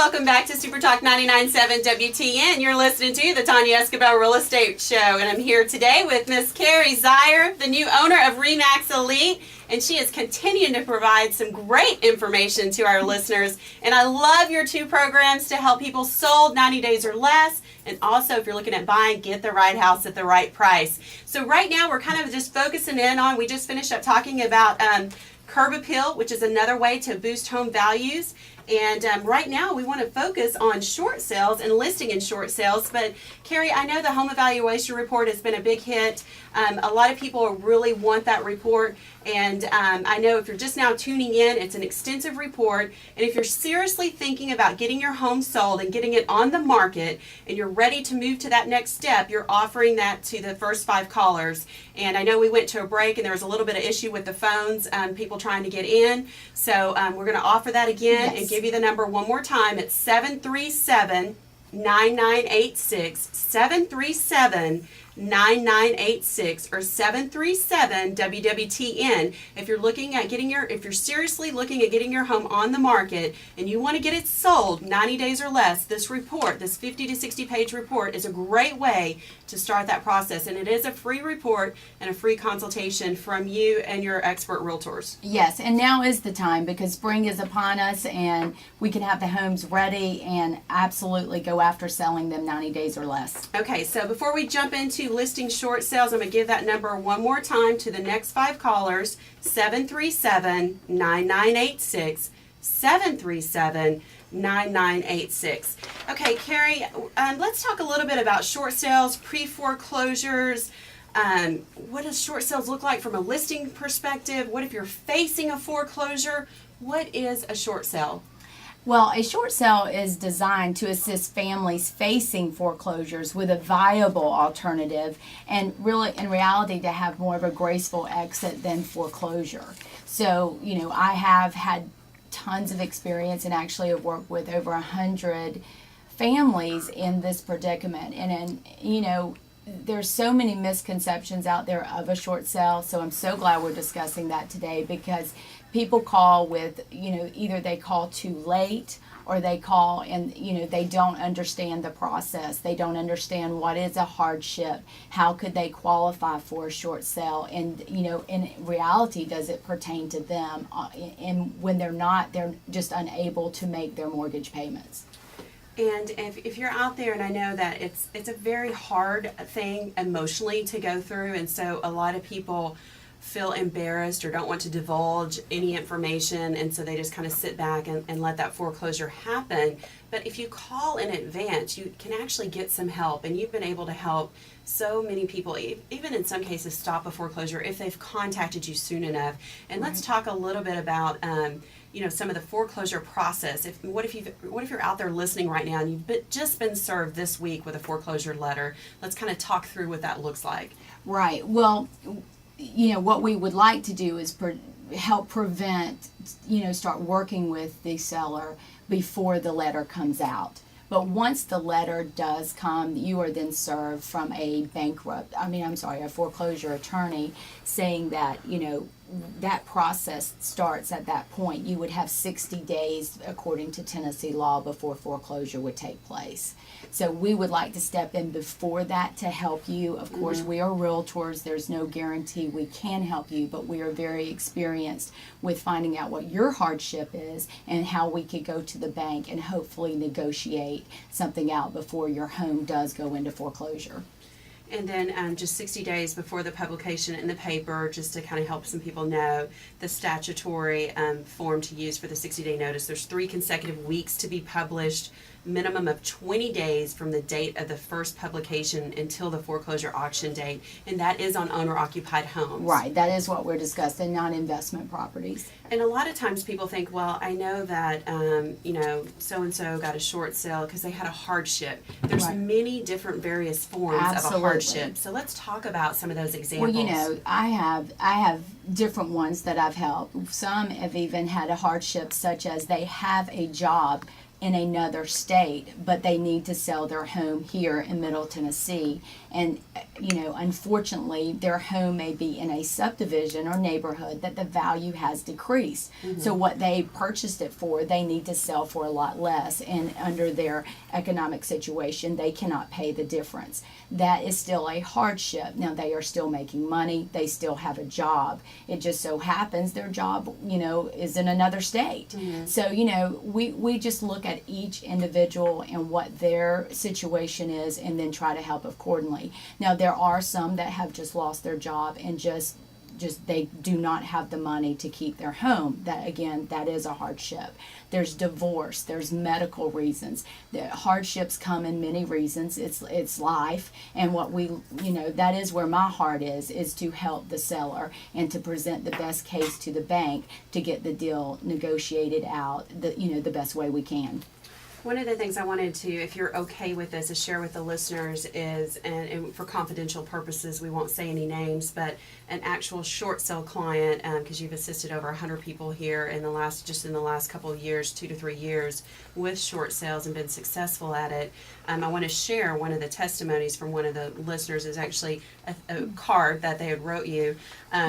Welcome back to Super Talk 99.7 WTN. You're listening to the Tonya Esquibel Real Estate Show, and I'm here today with Miss Carrie Zier, the new owner of RE/MAX Elite, and she is continuing to provide some great information to our listeners. And I love your two programs to help people sold 90 days or less, and also if you're looking at buying, get the right house at the right price. So right now we're kind of just focusing in on, we just finished up talking about curb appeal, which is another way to boost home values. And right now we want to focus on short sales and listing in short sales. But Carrie, I know the home evaluation report has been a big hit. A lot of people really want that report. And I know if you're just now tuning in, it's an extensive report. And if you're seriously thinking about getting your home sold and getting it on the market, and you're ready to move to that next step, you're offering that to the first 5 callers. And I know we went to a break and there was a little bit of issue with the phones, people trying to get in. So we're going to offer that again and give you the number one more time. It's 737-9986, 737-9986 or 737-WWTN. If you're looking at if you're seriously looking at getting your home on the market and you want to get it sold 90 days or less, this report, this 50 to 60 page report, is a great way to start that process. And it is a free report and a free consultation from you and your expert realtors. Yes, and now is the time because spring is upon us and we can have the homes ready and absolutely go after selling them 90 days or less. Okay, so before we jump into listing short sales, I'm going to give that number one more time to the next 5 callers, 737-9986, 737-9986. Okay, Carrie, let's talk a little bit about short sales, pre-foreclosures. What does short sales look like from a listing perspective? What if you're facing a foreclosure? What is a short sale? Well, a short sale is designed to assist families facing foreclosures with a viable alternative and really, in reality, to have more of a graceful exit than foreclosure. So, I have had tons of experience and actually have worked with over 100 families in this predicament. And there's so many misconceptions out there of a short sale, so I'm so glad we're discussing that today because people call with, either they call too late or they call and, they don't understand the process. They don't understand what is a hardship. How could they qualify for a short sale? And, in reality, does it pertain to them? And when they're not, they're just unable to make their mortgage payments. And if you're out there, and I know that it's a very hard thing emotionally to go through, and so a lot of people feel embarrassed or don't want to divulge any information, and so they just kind of sit back and let that foreclosure happen. But if you call in advance, you can actually get some help, and you've been able to help so many people, even in some cases stop a foreclosure if they've contacted you soon enough. And let's talk a little bit about some of the foreclosure process. What if you're out there listening right now and you've just been served this week with a foreclosure letter? Let's kind of talk through what that looks like. Right. Well, what we would like to do is help prevent, start working with the seller before the letter comes out. But once the letter does come, you are then served from a foreclosure attorney saying that, that process starts at that point. You would have 60 days, according to Tennessee law, before foreclosure would take place. So we would like to step in before that to help you. Of course, we are realtors. There's no guarantee we can help you, but we are very experienced with finding out what your hardship is and how we could go to the bank and hopefully negotiate something out before your home does go into foreclosure. And then just 60 days before the publication in the paper, just to kind of help some people know the statutory form to use for the 60-day notice. There's 3 consecutive weeks to be published, minimum of 20 days from the date of the first publication until the foreclosure auction date, and that is on owner-occupied homes. Right, that is what we're discussing, non-investment properties. And a lot of times people think, well, I know that, so-and-so got a short sale because they had a hardship. There's many different various forms of a hardship. So let's talk about some of those examples. Well, I have different ones that I've helped. Some have even had a hardship such as they have a job in another state, but they need to sell their home here in Middle Tennessee. And, unfortunately, their home may be in a subdivision or neighborhood that the value has decreased. So what they purchased it for, they need to sell for a lot less. And under their economic situation, they cannot pay the difference. That is still a hardship. Now, they are still making money. They still have a job. It just so happens their job, is in another state. So, we just look at each individual and what their situation is and then try to help accordingly. Now, there are some that have just lost their job and just they do not have the money to keep their home. That is a hardship. There's divorce, there's medical reasons. The hardships come in many reasons. It's life, and what that is where my heart is to help the seller and to present the best case to the bank to get the deal negotiated out the best way we can. One of the things I wanted to, if you're okay with this, is share with the listeners is, and for confidential purposes, we won't say any names, but an actual short sale client, because you've assisted over 100 people here in the last couple of years, 2 to 3 years, with short sales and been successful at it. I want to share one of the testimonies from one of the listeners. Is actually a card that they had wrote you.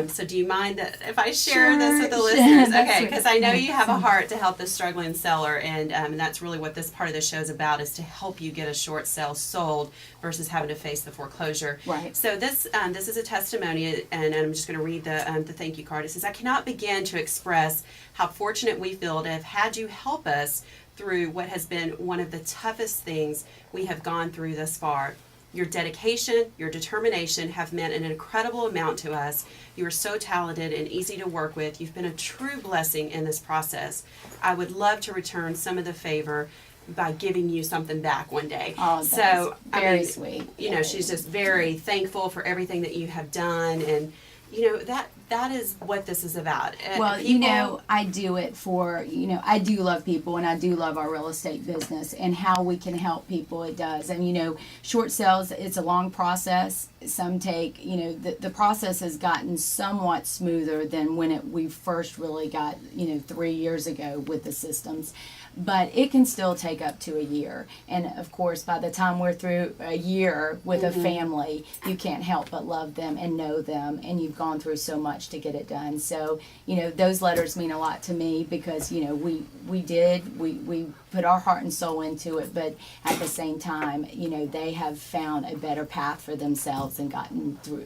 So do you mind that if I share this with the listeners? Okay, because I know you have a heart to help the struggling seller, and that's really what this part of the show is about, is to help you get a short sale sold versus having to face the foreclosure. Right. So this is a testimony, and I'm just going to read the thank you card. It says, "I cannot begin to express how fortunate we feel to have had you help us through what has been one of the toughest things we have gone through thus far. Your dedication, your determination have meant an incredible amount to us. You are so talented and easy to work with. You've been a true blessing in this process. I would love to return some of the favor by giving you something back one day." Oh, that's very sweet. She's just very thankful for everything that you have done, and that is what this is about. Well, I do it for, I do love people, and I do love our real estate business and how we can help people. It does. And, short sales, it's a long process. Some take, the process has gotten somewhat smoother than when we first really got, 3 years ago with the systems. But it can still take up to a year. And of course, by the time we're through a year with a family, you can't help but love them and know them. And you've gone through so much to get it done. So, those letters mean a lot to me because, we put our heart and soul into it. But at the same time, they have found a better path for themselves and gotten through,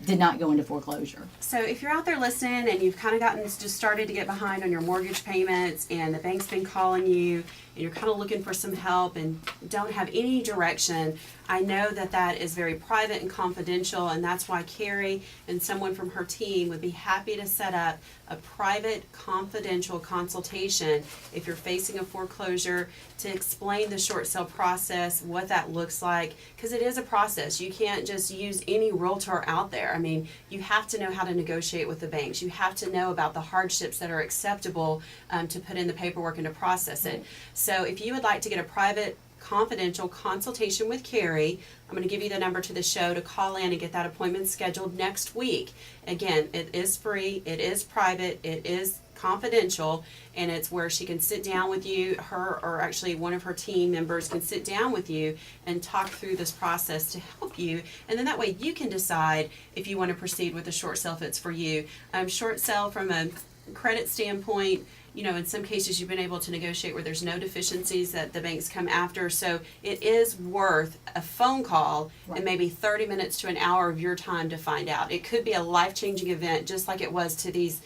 did not go into foreclosure. So if you're out there listening and you've kind of just started to get behind on your mortgage payments, and the bank's been calling you and you're kind of looking for some help and don't have any direction, I know that is very private and confidential, and that's why Carrie and someone from her team would be happy to set up a private, confidential consultation if you're facing a foreclosure, to explain the short sale process, what that looks like, because it is a process. You can't just use any realtor out there. I mean, you have to know how to negotiate with the banks. You have to know about the hardships that are acceptable to put in the paperwork and to process it. So if you would like to get a private, confidential consultation with Carrie, I'm going to give you the number to the show to call in and get that appointment scheduled next week. Again, it is free, it is private, it is confidential, and it's where she can sit down with you, or actually one of her team members can sit down with you and talk through this process to help you, and then that way you can decide if you want to proceed with a short sale if it's for you. Short sale from a credit standpoint, in some cases you've been able to negotiate where there's no deficiencies that the banks come after. So it is worth a phone call and maybe 30 minutes to an hour of your time to find out. It could be a life-changing event, just like it was to this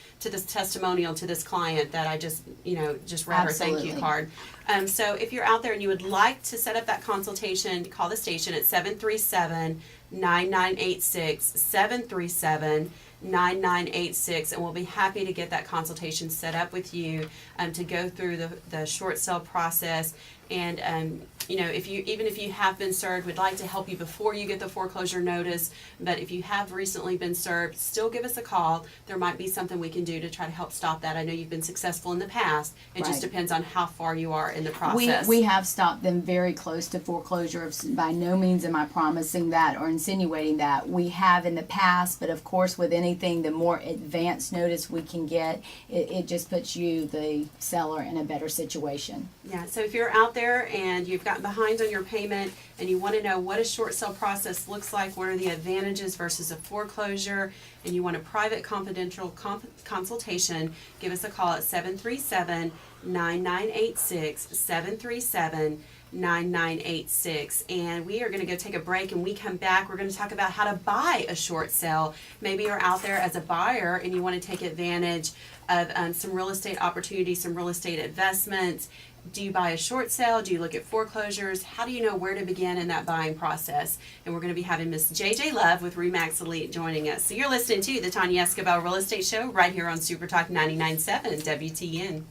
testimonial to this client that I just read her thank you card. So if you're out there and you would like to set up that consultation, call the station at 737-9986, 737-9986, and we'll be happy to get that consultation set up with you to go through the short sale process And you know, even if you have been served, we'd like to help you before you get the foreclosure notice. But if you have recently been served, still give us a call. There might be something we can do to try to help stop that. I know you've been successful in the past. It just depends on how far you are in the process. We have stopped them very close to foreclosure. By no means am I promising that or insinuating that. We have in the past, but of course with anything, the more advanced notice we can get, it just puts you, the seller, in a better situation. Yeah, so if you're out there and you've gotten behind on your payment and you want to know what a short sale process looks like, what are the advantages versus a foreclosure, and you want a private confidential consultation, give us a call at 737-9986, 737-9986. And we are going to go take a break, and we come back, we're going to talk about how to buy a short sale. Maybe you're out there as a buyer and you want to take advantage of some real estate opportunities, some real estate investments. Do you buy a short sale? Do you look at foreclosures? How do you know where to begin in that buying process? And we're going to be having Miss JJ Love with RE/MAX Elite joining us. So you're listening to the Tonya Esquibel Real Estate Show right here on Super Talk 99.7 WTN.